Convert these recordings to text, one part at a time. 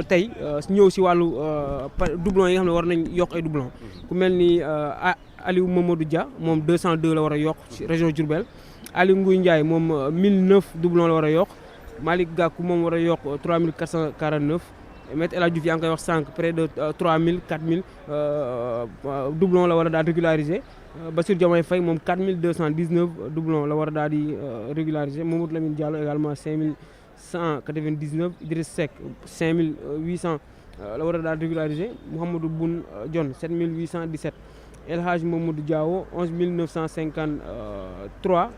tey ñëw si wàllu doublon yi nga xam ne war nañ yokk ay doublon ku mel ni Aliou Mamadou Dia moom 202 la war a yokk ci région Diourbel Aliou Ngouye Ndiaye moom 1009 doublon la war a yokk Malick Gakou moom war a yokk 3449 Maître El Hadji Diouf yaa ngi koy wax sànq près de 3000 4000 doublon la war a daal régulariser Bassirou Diomaye Faye moom 4219 doublon la war a daal di régulariser Mamadou Lamine Diallo également 5199 Idriss Seck 5800 la war a daal régulariser Mouhamadou Boun Dionne 7817 El Hadj Mamadou Diawo 11953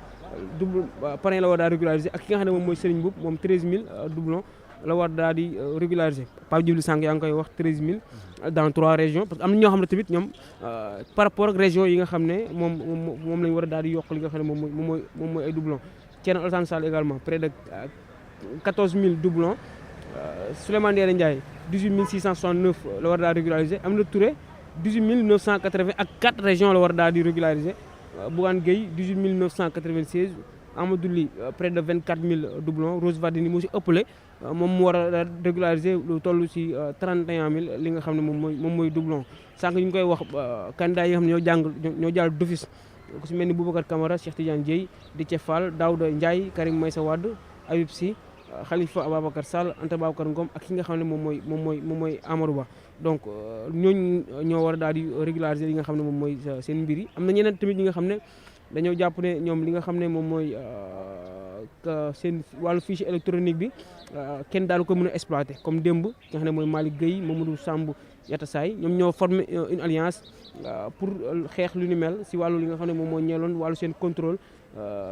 double parrain la war a daal régulariser ak ki nga xam ne moom mooy Serigne Mboup moom 13000 doublon la war daal di régulariser Pape Djibril Sank yaa ngi koy wax 13000 dans 3 régions parce que am na ñoo xam ne tamit ñoom par rapport ak région yi nga xam ne moom lañ war a daal di yokk li nga xam ne moom mooy ay doublon Thierno Alassane Sall également près de 14000 doublons Souleymane Ndéné Ndiaye 18669 la war daal di régulariser Aminata Touré 18980 ak 4 régions la war daal di régulariser Bougane Gueye 18996 Amadou Ly près de 24000 doublons Rose Wardini moo si ëppale moom mu war a régulariser lu toll si 31000 li nga xam ne moom mooy doublon sànq ñu ngi koy wax candidat yi nga xam ne ñoo jàll d'office ku si mel ni Boubacar Camara Cheikh Tidiane Dièye Déthié Fall Daouda Ndiaye Karim Meïssa Wade Habib Sy Khalifa Ababacar Sall Anta Babacar Ngom ak ki nga xam ne moom mooy Amadou Ba donc ñooñu ñoo war a daal di régulariser li nga xam ne moom mooy seen mbir yi am na ñeneen tamit ñi nga xam ne dañoo jàpp ne ñoom li nga xam ne moom mooy seen wàllu fichier électronique bi kenn daal ko mën a exploiter comme démb ki nga xam ne mooy Malick Gueye Mamadou Samb Yatassay ñoom ñoo formé une alliance pour xeex lu ni mel si wàllu li nga xam ne moom moo ñeeloon wàllu seen contrôle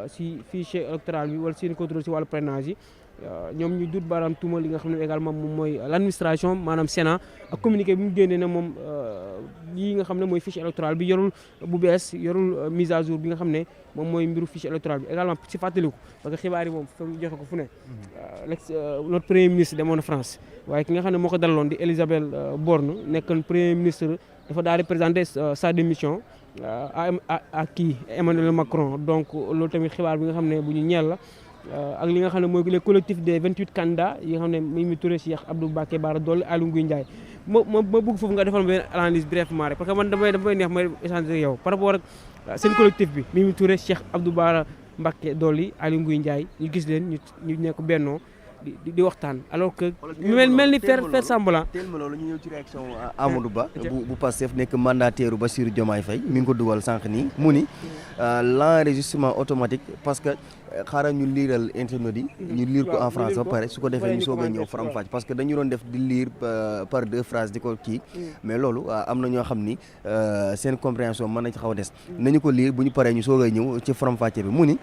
si fichier électoral bi wala seen contrôle si wàllu parrainage yi ñoom ñu dut baaraam tuuma li nga xam ne également moom mooy l'administration maanaam Sénat ak communiqué bi mu génnee ne moom lii nga xam ne mooy fichier électoral bi yorul bu bees yorul mise à jour bi nga xam ne moom mooy mbiru fichier électoral bi également si fàttaliku parce que xibaar yi moom fa joxe ko fu ne notre premier ministre demoon na France waaye ki nga xam ne moo ko dalaloon di Elisabeth Borne nekkoon premier ministre dafa daal di présenter sa démission à kii Emmanuel Macron donc loolu tamit xibaar bi nga xam ne bu ñu ñeel la ak li nga xam ne mooy les collectifs des 28 candidats yi nga xam ne Mimi Touré Cheikh Abdou Mbacké Bara Dolly Aliou Ngouye Ndiaye ma bëgg foofu nga defal ma benn analyse brièvement rek parce que man damay neex may échanger ak yow par rapport ak seen collectif bi Mimi Touré Cheikh Abdou Bara Mbacké Dolly Aliou Ngouye Ndiaye ñu gis leen ñu nekk bennoo di waxtaan alors que mel ni faire semblant teel ma loolu ñu ñëw ci réaction Amadou Ba bu Pastef nekk mandataire Bassirou Diomaye Faye mi ngi ko dugal sànq nii mu ni l'enregistrement automatique parce que xaaral ñu liiral internet yi ñu liir ko en France ba pare su ko defee ñu soog a ñëw faram-fàcc parce que dañu doon def di lire par 2 phrases di ko kii mais loolu am na ñoo xam ni seen compréhension mën na ci xaw a des nañu ko lire bu ñu paree ñu soog a ñëw ci faram-fàcce bi mu ni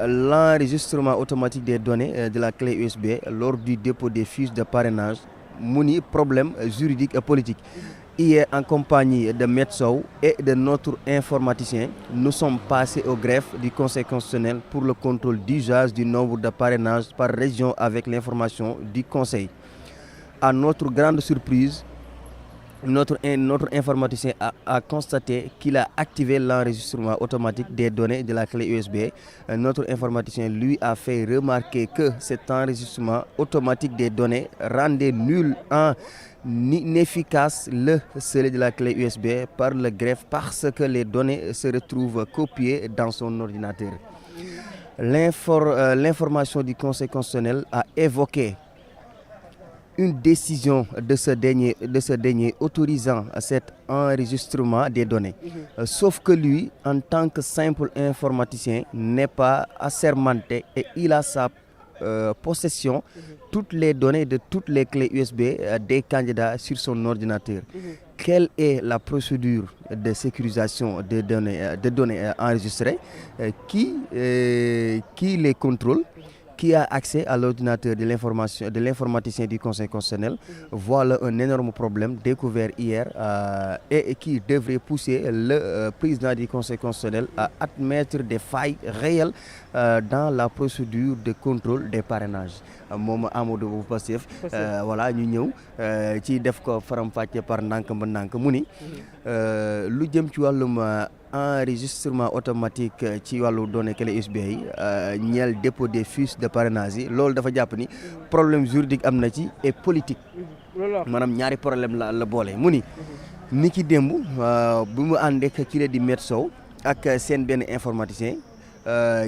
l'enregistrement automatique des données de la clé USB lors du dépôt des fiches de parrainage mu ni problème juridique et politique. Hier, en compagnie de Maître Sow et de notre informaticien, nous sommes passés au greffe du Conseil constitutionnel pour le contrôle d'usage du nombre de parrainages par région avec l'information du Conseil. À notre grande surprise, notre informaticien a constaté qu'il a activé l'enregistrement automatique des données de la clé USB. Notre informaticien lui a fait remarquer que cet enregistrement automatique des données rendait nul inefficace le scellé de la clé USB par le greffe parce que les données se retrouvent copiées dans son ordinateur. L'information du Conseil constitutionnel a évoqué une décision de ce dernier autorisant cet enregistrement des données. Sauf que lui, en tant que simple informaticien, n'est pas assermenté et il a sa possession toutes les données de toutes les clés USB des candidats sur son ordinateur. Quelle est la procédure de sécurisation des données enregistrées? Qui les contrôle? Qui a accès à l'ordinateur de l'informaticien du Conseil constitutionnel? Voilà un énorme problème découvert hier et qui devrait pousser le président du Conseil constitutionnel à admettre des failles réelles dans la procédure de contrôle des parrainages. moom Amadou bu Pastef voilà ñu ñëw ci def ko faram-fàcce par ndànk ba ndànk mu ni lu jëm ci wàllum enregistrement automatique ci wàllu données clé USB yi ñeel dépôt des fiches de parrainage yi loolu dafa jàpp ni problème juridique am na ci et politique maanaam ñaari problème la boole mu ni ki démb bu mu ànd ak ki la di Maître Sow ak seen benn informaticien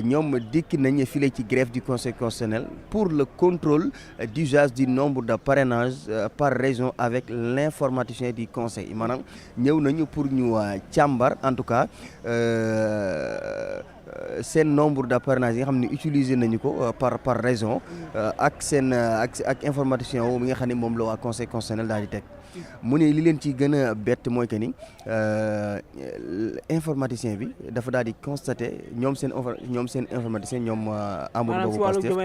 ñoom dikk nañ file ci greffe du conseil constitutionnel pour le contrôle d'usage du nombre de parrainage par région avec l'informaticien du conseil maanaam ñëw nañu pour ñu càmbar en tout cas seen nombre de parrainage yi nga xam ne utiliser nañu ko par région ak seen ak informaticien woo mi nga xam ne moom la waa conseil constitutionnel daal di teg mu ne li leen ci gën a bett mooy que ni informaticien bi dafa daal di constater ñoom seen informaticien ñoom Amadou Ba bu Pastef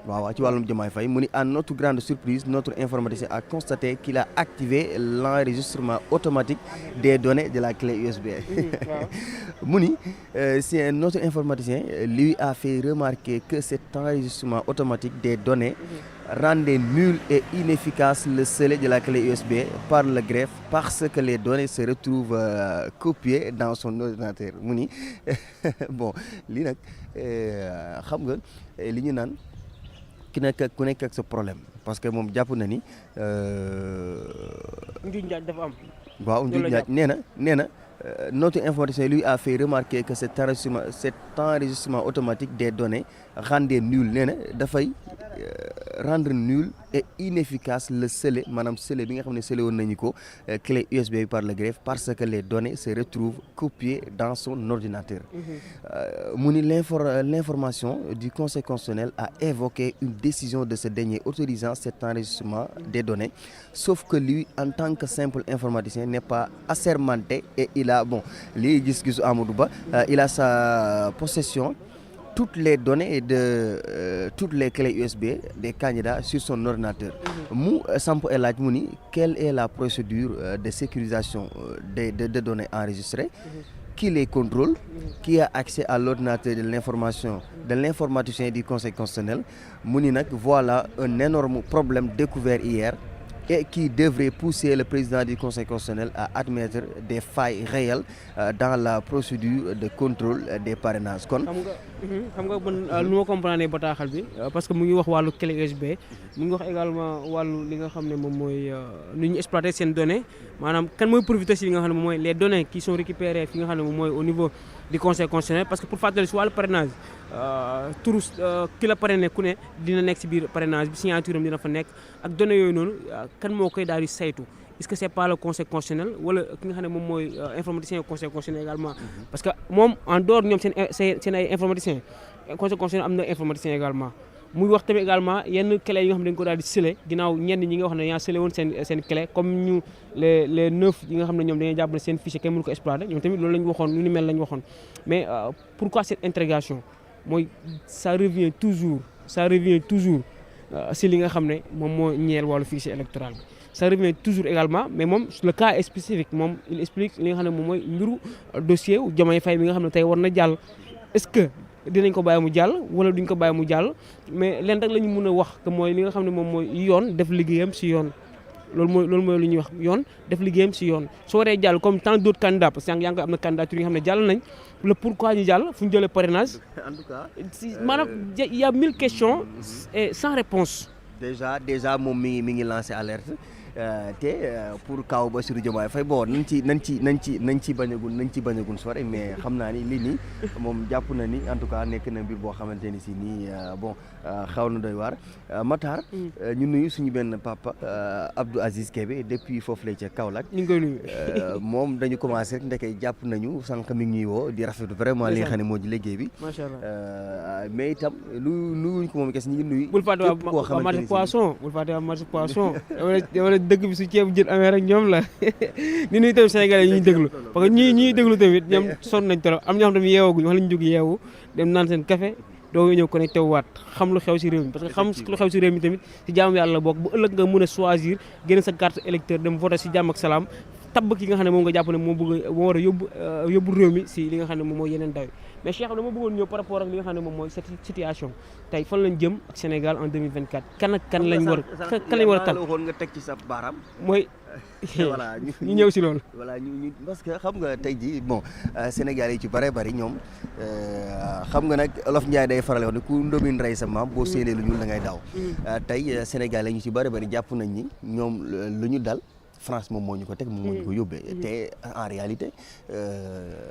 waaw ci wàllum Diomaye Faye mu ni à notre grande surprise notre informaticien a constaté qu'il a activé l'enregistrement automatique des données de la clé USB mu ni c'est notre informaticien lui a fait remarquer que cet enregistrement automatique des données rendait nul et inefficace le scellé de la clé USB par le greffe parce que les données se retrouvent copiées dans son ordinateur mu ni bon lii nag xam nga li ñu naan ku nekk ak sa problème parce que moom jàpp na ni njuuj njaaj dafa am waaw njuuj njaaj nee na notre informaticien lui a fait remarquer que cet enregistrement automatique des données rendait nul nee na dafay rendre nul et inefficace le scellé maanaam scellé bi nga xam ne scellé woon nañu ko clé USB bi par le greffe parce que les données se retrouvent copiées dans son ordinateur mu ni l'information du conseil constitutionnel a évoqué une décision de ce dernier autorisant cet enregistrement des données sauf que lui en tant que simple informaticien n'est pas assermenté et il a lii gis-gisu Amadou Ba il a sa possession toutes les données de toutes les clés USB des candidats sur son ordinateur mu samp et laaj mu ni quelle est la procédure de sécurisation de données enregistrées qui les contrôle qui a accès à l'ordinateur de l'informaticien du conseil constitutionnel mu ni nag voilà un énorme problème découvert hier et qui devrait pousser le président du conseil constitutionnel à admettre des failles réelles dans la procédure de contrôle des parrainages kon xam nga man nu ma comprendre bataaxal bi parce que mu ngi wax wàllu clé USB mu ngi wax également wàllu li nga xam ne moom mooy nu ñu exploiter seen données maanaam kan mooy profiter si li nga xam ne moom mooy les données qui sont récupérées fi nga xam ne moom mooy au niveau du conseil constitutionnel parce que pour fàttali si wàllu parrainage turu ki la parrainé ku ne dina nekk si biir parrainage bi signature am dina fa nekk ak données yooyu noonu kan moo koy daal di saytu est-ce que c'est pas le conseil constitutionnel wala ki nga xam ne moom mooy informaticien conseil constitutionnel également parce que moom en dehors ñoom seen ay informaticiens conseil constitutionnel am na informaticien également muy wax tamit également yenn clé yi nga xam ne dañu ko daal di scellé ginnaaw ñenn ñi nga wax ne yaa scellé woon seen clé comme ñu les 9 yi nga xam ne ñoom dañuy jàpp ne seen fichier kenn mënu ko exploiter ñoom tamit loolu la ñu waxoon lu ni mel la ñu waxoon mais pourquoi cette interrogation mooy ça revient toujours si li nga xam ne moom moo ñeel wàllu fichier électoral bi ça revient toujours également mais moom le cas est spécifique moom il explique li nga xam ne moom mooy mbiru dossier wu Diomaye Faye bi nga xam ne tey war na jàll est-ce que dinañ ko bàyyi mu jàll wala duñ ko bàyyi mu jàll mais leen rek la ñu mën a wax que mooy li nga xam ne moom mooy yoon def liggéeyam si yoon loolu mooy lu ñuy wax yoon def liggéeyam si yoon soo waree jàll comme tant d'autres candidats parce que yaa ngi koy am na candidature yi nga xam ne jàll nañ le pourquoi ñu jàll fu ñu jëlee parrainage en tout cas maanaam il y a 1000 questions et sans réponse déjà moom mi ngi lancé alerte te pour kaw Bassirou Diomaye Faye bon nañ ci bañagul sore mais xam naa ni lii nii moom jàpp na ni en tout cas nekk na mbir boo xamante ni si nii xaw na doy waar Matar ñu nuyu suñu benn papa Abdou Aziz Kébé depuis foofu lay ca Kaolack ñu ngi koy nuyu moom dañu commencé rek ndeke jàpp nañu sànq mi ngi ñuy woo di rafetlu vraiment li nga xam ne moo di liggéey bi macha allah mais itam nuyuñ ko moom kes ñu ngi nuyu bul fàtte waa marché poisson dëgg bi su ceeb jën amee rek ñoom la ni nuy tamit Sénégalais yi ñuy déglu parce que ñuy déglu tamit ñoom sonn nañ trop am ñoo xam tamit yeewooguñu wax lañu jóg yeewu dem naan seen café doo ñëw connecté wu waat xam lu xew si réew mi parce que xam lu xew si réew mi tamit si jaamu yàlla la bokk bu ëllëg nga mën a choisir génn sa carte électeur dem voter si jàmm ak salaam tabb ki nga xam ne moom nga jàpp ne moo war a yóbbu réew mi si li nga xam ne moom mooy yeneen daw yi mais Cheikh dama bëggoon ñëw par rapport ak li nga xam ne moom mooy cette situation tey fan lañ jëm ak Sénégal en 2024 kan ak kan lañ war a tal waxoon nga teg ci sa baaraam mooy voilà ñu ñëw si loolu voilà ñu parce que xam nga tey jii bon Sénégal yi ci bare bari ñoom xam nga nag Olof Njaay day faral wax ne ku ndomin rey sa maam boo séenee lu ñuul da ngay daw tey Sénégal yi ñu ci bare bari jàpp nañ ni ñoom lu ñu dal France moom moo ñu ko teg moom moo ñu ko yóbbee te en réalité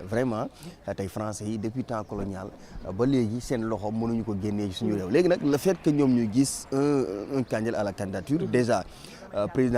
vraiment tey français yi depuis temps colonial ba léegi seen loxo mënuñu ko génnee ci suñu réew léegi nag le fait que ñoom ñu gis un candidat à la candidature déjà président